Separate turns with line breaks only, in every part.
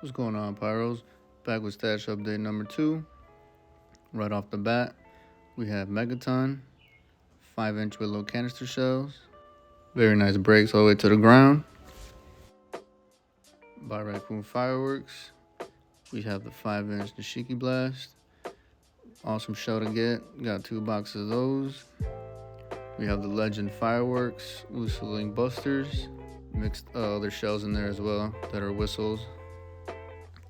What's going on, Pyros? Back with stash update number 2. Right off the bat, we have Megaton, 5-inch with low canister shells. Very nice breaks all the way to the ground. By Raccoon Fireworks, we have the 5-inch Nishiki Blast. Awesome shell to get. Got 2 boxes of those. We have the Legend Fireworks Whistling Busters. Mixed other shells in there as well that are whistles.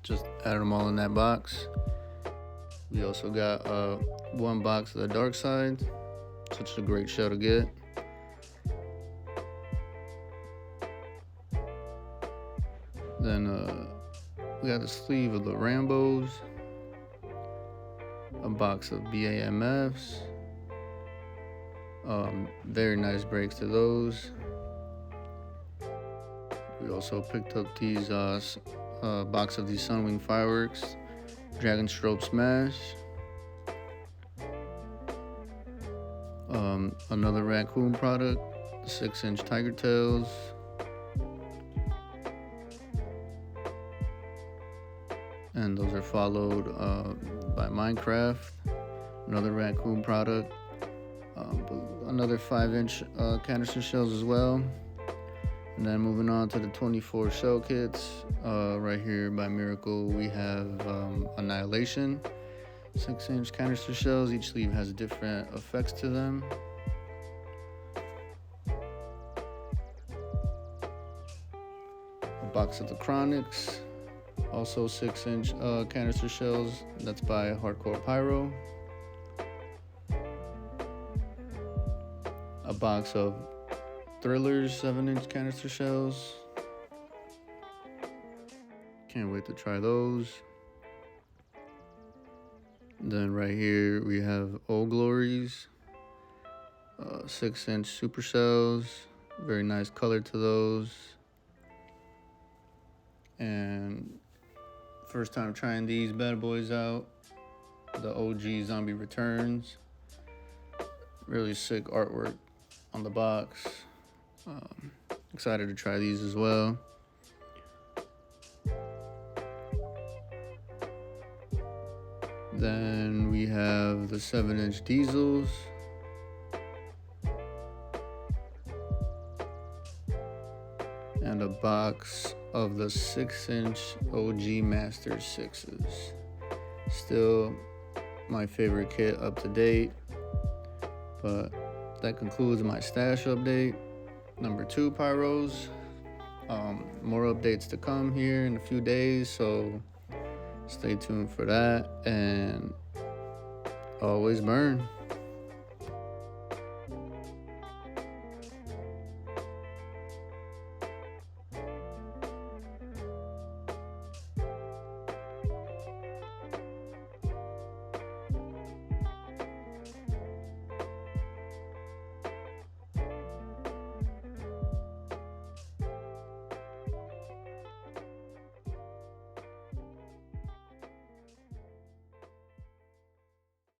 Just added them all in that box. We also got 1 box of the Dark Side. Such a great shell to get. Then we got a sleeve of the Rambos, a box of BAMFs. Very nice breaks to those. We also picked up these box of these Sunwing Fireworks, Dragon Strobe Smash. Another Raccoon product, 6-inch Tiger Tails. And those are followed by Minecraft, another Raccoon product, another 5-inch canister shells as well. And then moving on to the 24 shell kits, right here by Miracle, we have Annihilation, 6-inch canister shells. Each sleeve has different effects to them. A box of the Chronics, also 6-inch canister shells. That's by Hardcore Pyro. A box of Thrillers 7-inch canister shells. Can't wait to try those. Then right here we have Old Glories, 6-inch super shells. Very nice color to those. And first time trying these bad boys out. The OG Zombie Returns. Really sick artwork on the box. Excited to try these as well. Then we have the 7-inch diesels. And a box of the 6-inch OG Master 6s. Still my favorite kit up to date. But that concludes my stash update number 2, Pyros. More updates to come here in a few days, so stay tuned for that, and always burn.